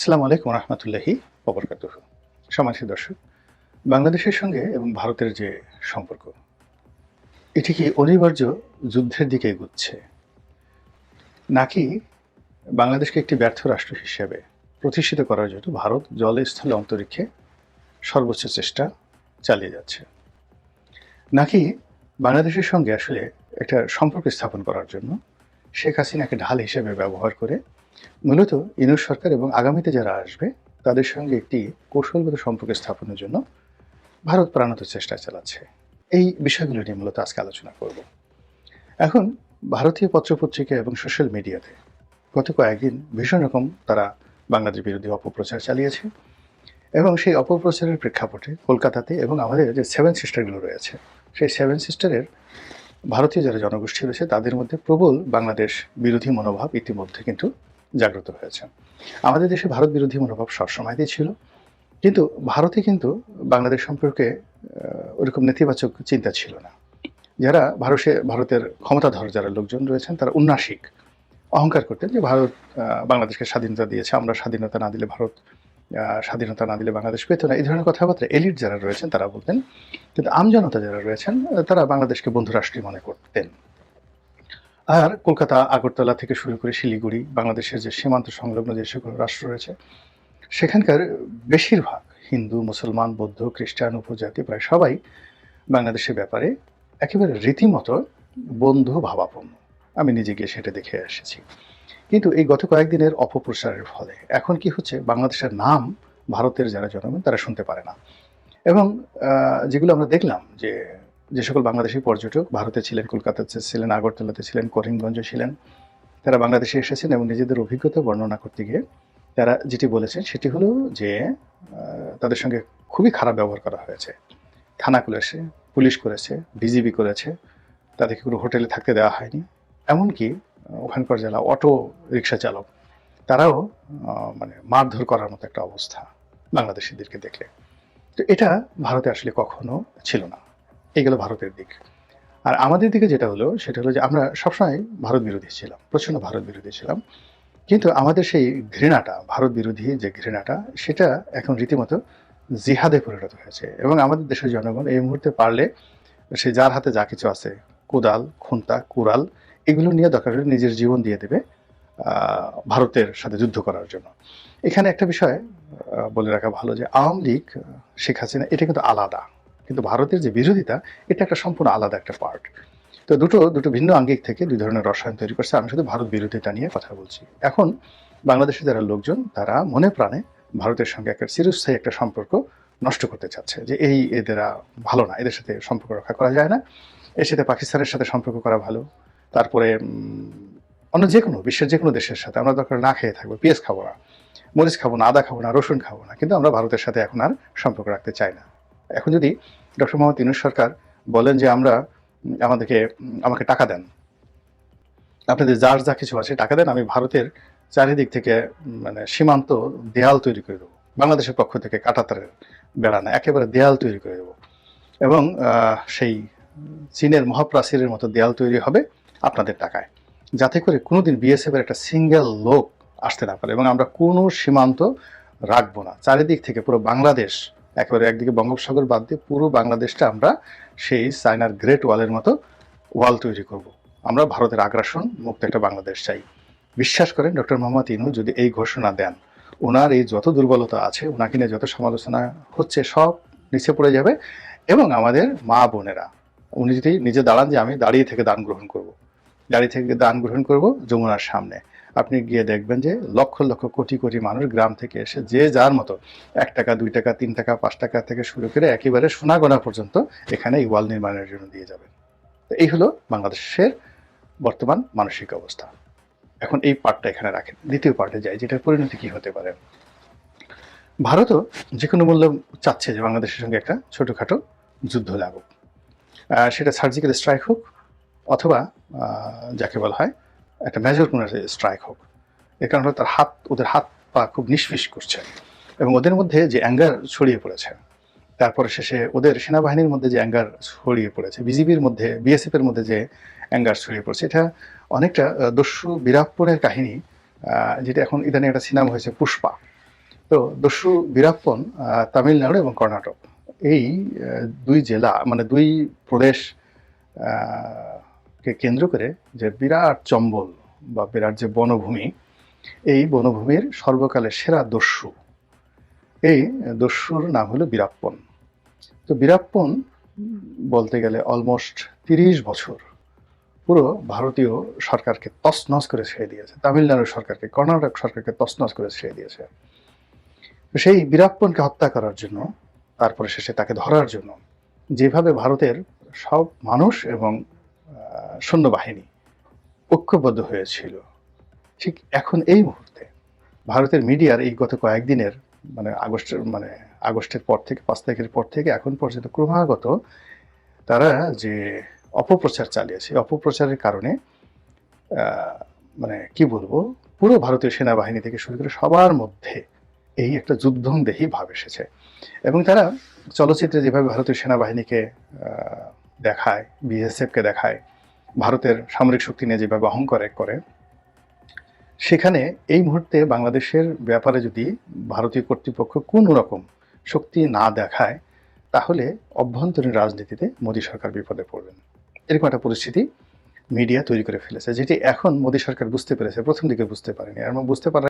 আসসালামু আলাইকুম রহমতুল্লাহি ওবরকাতুহু। সম্মানিত দর্শক, বাংলাদেশের সঙ্গে এবং ভারতের যে সম্পর্ক, এটি কি অনিবার্য যুদ্ধের দিকে এগুচ্ছে, নাকি বাংলাদেশকে একটি ব্যর্থ রাষ্ট্র হিসেবে প্রতিষ্ঠিত করার জন্য ভারত জলে স্থলে অন্তরিক্ষে সর্বোচ্চ চেষ্টা চালিয়ে যাচ্ছে, নাকি বাংলাদেশের সঙ্গে আসলে একটা সম্পর্ক স্থাপন করার জন্য শেখ হাসিনাকে ঢাল হিসেবে ব্যবহার করে মূলত ইউনূস সরকার এবং আগামীতে যারা আসবে তাদের সঙ্গে একটি কৌশলগত সম্পর্ক স্থাপনের জন্য ভারত প্রাণত চেষ্টা চালাচ্ছে। এই বিষয়গুলো নিয়ে মূলত আজকে আলোচনা করব। এখন ভারতীয় পত্রপত্রিকা এবং সোশ্যাল মিডিয়াতে গত কয়েকদিন ভীষণ রকম তারা বাংলাদেশ বিরোধী অপপ্রচার চালিয়েছে, এবং সেই অপপ্রচারের প্রেক্ষাপটে কলকাতাতে এবং আমাদের যে সেভেন সিস্টারগুলো রয়েছে, সেই সেভেন সিস্টারের ভারতীয় যারা জনগোষ্ঠী রয়েছে তাদের মধ্যে প্রবল বাংলাদেশ বিরোধী মনোভাব ইতিমধ্যে কিন্তু জাগ্রত হয়েছে। আমাদের দেশে ভারত বিরোধী মনোভাব সবসময়তেই ছিল, কিন্তু ভারতে কিন্তু বাংলাদেশ সম্পর্কে ওরকম নেতিবাচক চিন্তা ছিল না। যারা ভারতের ক্ষমতাধর যারা লোকজন রয়েছেন তারা উন্নাসিক অহংকার করতেন যে ভারত বাংলাদেশকে স্বাধীনতা দিয়েছে, আমরা স্বাধীনতা না দিলে ভারত স্বাধীনতা না দিলে বাংলাদেশ পেত না, এই ধরনের কথাবার্তা এলিট যারা রয়েছেন তারা বলতেন। কিন্তু আমজনতা যারা রয়েছেন তারা বাংলাদেশকে বন্ধুরাষ্ট্রই মনে করতেন। আর কলকাতা, আগরতলা থেকে শুরু করে শিলিগুড়ি, বাংলাদেশের যে সীমান্ত সংলগ্ন যে সকল রাষ্ট্র রয়েছে সেখানকার বেশিরভাগ হিন্দু, মুসলমান, বৌদ্ধ, খ্রিস্টান, উপজাতি প্রায় সবাই বাংলাদেশের ব্যাপারে একেবারে রীতিমতো বন্ধু ভাবাপন্ন। আমি নিজে গিয়ে সেটা দেখে এসেছি। কিন্তু এই গত কয়েকদিনের অপপ্রচারের ফলে এখন কি হচ্ছে, বাংলাদেশের নাম ভারতের যারা জনগণ তারা শুনতে পারে না। এবং যেগুলো আমরা দেখলাম যে সকল বাংলাদেশি পর্যটক ভারতে ছিলেন, কলকাতাতে ছিলেন, আগরতলাতে ছিলেন, করিমগঞ্জে ছিলেন, তারা বাংলাদেশে এসেছেন এবং নিজেদের অভিজ্ঞতা বর্ণনা করতে গিয়ে তারা যেটি বলেছেন সেটি হলো যে তাদের সঙ্গে খুবই খারাপ ব্যবহার করা হয়েছে। থানা করেছে, পুলিশ করেছে, বিজিবি করেছে, তাদেরকে কোনো হোটেলে থাকতে দেওয়া হয়নি। এমনকি ওখানকার যারা অটো রিক্সা চালক তারাও মানে মারধর করার মতো একটা অবস্থা বাংলাদেশিদেরকে দেখলে। তো এটা ভারতে আসলে কখনো ছিল না। এগুলো ভারতের দিক। আর আমাদের দিকে যেটা হলো সেটা হলো যে আমরা সবসময় ভারত বিরোধী ছিলাম, প্রচণ্ড ভারত বিরোধী ছিলাম। কিন্তু আমাদের সেই ঘৃণাটা, ভারত বিরোধী যে ঘৃণাটা, সেটা এখন রীতিমতো জিহাদে পরিণত হয়েছে। এবং আমাদের দেশের জনগণ এই মুহূর্তে পারলে সে যার হাতে যা কিছু আছে, কোদাল, খুন্তা, কুড়াল, এগুলো নিয়ে দরকার হলে নিজের জীবন দিয়ে দেবে ভারতের সাথে যুদ্ধ করার জন্য। এখানে একটা বিষয় বলে রাখা ভালো যে আওয়ামী লীগ, শেখ হাসিনা এটা কিন্তু আলাদা, কিন্তু ভারতের যে বিরোধিতা এটা একটা সম্পূর্ণ আলাদা একটা পার্ট। তো দুটো ভিন্ন আঙ্গিক থেকে দুই ধরনের রসায়ন তৈরি করছে। আমি শুধু ভারত বিরোধিতা নিয়ে কথা বলছি। এখন বাংলাদেশের যারা লোকজন তারা মনে প্রাণে ভারতের সঙ্গে একটা চিরস্থায়ী একটা সম্পর্ক নষ্ট করতে চাচ্ছে, যে এদেরা ভালো না, এদের সাথে সম্পর্ক রক্ষা করা যায় না, এর সাথে পাকিস্তানের সাথে সম্পর্ক করা ভালো, তারপরে অন্য যে কোনো বিশ্বের যে কোনো দেশের সাথে আমরা দরকার না খেয়ে থাকবো, পেঁয়াজ খাবো না, মরিচ খাবো না, আদা খাবো না, রসুন খাবো না, কিন্তু আমরা ভারতের সাথে এখন আর সম্পর্ক রাখতে চাই না। এখন যদি ডক্টর মোহাম্মদ ইউনূস সরকার বলেন যে আমাকে টাকা দেন, আপনাদের যার যা কিছু আছে টাকা দেন, আমি ভারতের চারিদিক থেকে মানে সীমান্ত দেয়াল তৈরি করে দেবো, বাংলাদেশের পক্ষ থেকে কাঁটাতারের বেড়া না, একেবারে দেয়াল তৈরি করে দেবো, এবং সেই চীনের মহাপ্রাচীরের মতো দেয়াল তৈরি হবে আপনাদের টাকায়, যাতে করে কোনোদিন বিএসএফ এর একটা সিঙ্গেল লোক আসতে না পারে, এবং আমরা কোনো সীমান্ত রাখবো না। চারিদিক থেকে পুরো বাংলাদেশ, একেবারে একদিকে বঙ্গোপসাগর বাদ দিয়ে পুরো বাংলাদেশটা আমরা সেই চায়নার গ্রেট ওয়ালের মতো ওয়াল তৈরি করব। আমরা ভারতের আগ্রাসন মুক্ত একটা বাংলাদেশ চাই। বিশ্বাস করেন ডক্টর মোহাম্মদ ইউনূস যদি এই ঘোষণা দেন, ওনার এই যত দুর্বলতা আছে, ওনাকে নিয়ে যত সমালোচনা হচ্ছে সব নিচে পড়ে যাবে। এবং আমাদের মা বোনেরা, উনি যদি নিজে দাঁড়ান যে আমি দাঁড়িয়ে থেকে দান গ্রহণ করব যমুনার সামনে, আপনি গিয়ে দেখবেন যে লক্ষ লক্ষ কোটি কোটি মানুষ গ্রাম থেকে এসে যে যার মতো 1 টাকা, 2 টাকা, 3 টাকা, 5 টাকা থেকে শুরু করে একেবারে সোনাগোনা পর্যন্ত এখানে এই ওয়াল নির্মাণের জন্য দিয়ে যাবে। তো এই হলো বাংলাদেশের বর্তমান মানসিক অবস্থা। এখন এই পার্টটা এখানে রাখেন, দ্বিতীয় পার্টে যাই, যেটার পরিণতি কি হতে পারে। ভারতও যে কোনো মূল্য চাচ্ছে যে বাংলাদেশের সঙ্গে একটা ছোটোখাটো যুদ্ধ লাগুক, সেটা সার্জিক্যাল স্ট্রাইক হোক অথবা যাকে বলা হয় একটা মেজর কোনো স্ট্রাইক হোক। এর কারণে ওদের হাত পা খুব নিষ্ফিস করছে, এবং ওদের মধ্যে যে অ্যাঙ্গার ছড়িয়ে পড়েছে, তারপরে শেষে ওদের সেনাবাহিনীর মধ্যে যে অ্যাঙ্গার ছড়িয়ে পড়েছে, বিজিবির মধ্যে, বিএসএফ এর মধ্যে যে অ্যাঙ্গার ছড়িয়ে পড়েছে, এটা অনেকটা দস্যু বীরাপ্পনের কাহিনী, যেটা এখন ইদানিং একটা সিনেমা হয়েছে পুষ্পা, তো দস্যু বীরাপ্পন তামিলনাড়ু এবং কর্ণাটক এই দুই জেলা মানে দুই প্রদেশ কে কেন্দ্র করে যে বিরাট চম্বল বা বিরাট যে বনভূমি, এই বনভূমির সর্বকালের সেরা দস্যু, এই দস্যুর নাম হলো বীরাপ্পন। তো বীরাপ্পন বলতে গেলে অলমোস্ট 30 বছর পুরো ভারতীয় সরকারকে তছনছ করে ছেড়ে দিয়েছে, তামিলনাড়ু সরকারকে, কর্ণাটক সরকারকে তছনছ করে ছেড়ে দিয়েছে। তো সেই বীরাপ্পনকে হত্যা করার জন্য, তারপরে শেষে তাকে ধরার জন্য যেভাবে ভারতের সব মানুষ এবং সৈন্যবাহিনী ঐক্যবদ্ধ হয়েছিল, ঠিক এখন এই মুহূর্তে ভারতের মিডিয়ার এই গত কয়েকদিনের আগস্টের পর থেকে 5 তারিখের পর থেকে এখন পর্যন্ত ক্রমাগত তারা যে অপপ্রচার চালিয়েছে, অপপ্রচারের কারণে কি বলবো, পুরো ভারতীয় সেনাবাহিনী থেকে শুরু করে সবার মধ্যে এই একটা যুদ্ধংদেহী ভাব এসেছে। এবং তারা চলচ্চিত্রে যেভাবে ভারতীয় সেনাবাহিনীকে দেখায়, বিএসএফকে দেখায়, ভারতের সামরিক শক্তি নিয়ে যেভাবে অহংকার করে, সেখানে এই মুহূর্তে বাংলাদেশের ব্যাপারে যদি ভারতীয় কর্তৃপক্ষ কোনো রকম শক্তি না দেখায়, তাহলে অভ্যন্তরীণ রাজনীতিতে মোদী সরকার বিপদে পড়বেন। এরকম একটা পরিস্থিতি মিডিয়া তৈরি করে ফেলেছে, যেটি এখন মোদী সরকার বুঝতে পেরেছে, প্রথম দিকে বুঝতে পারেনি। এবং বুঝতে পারার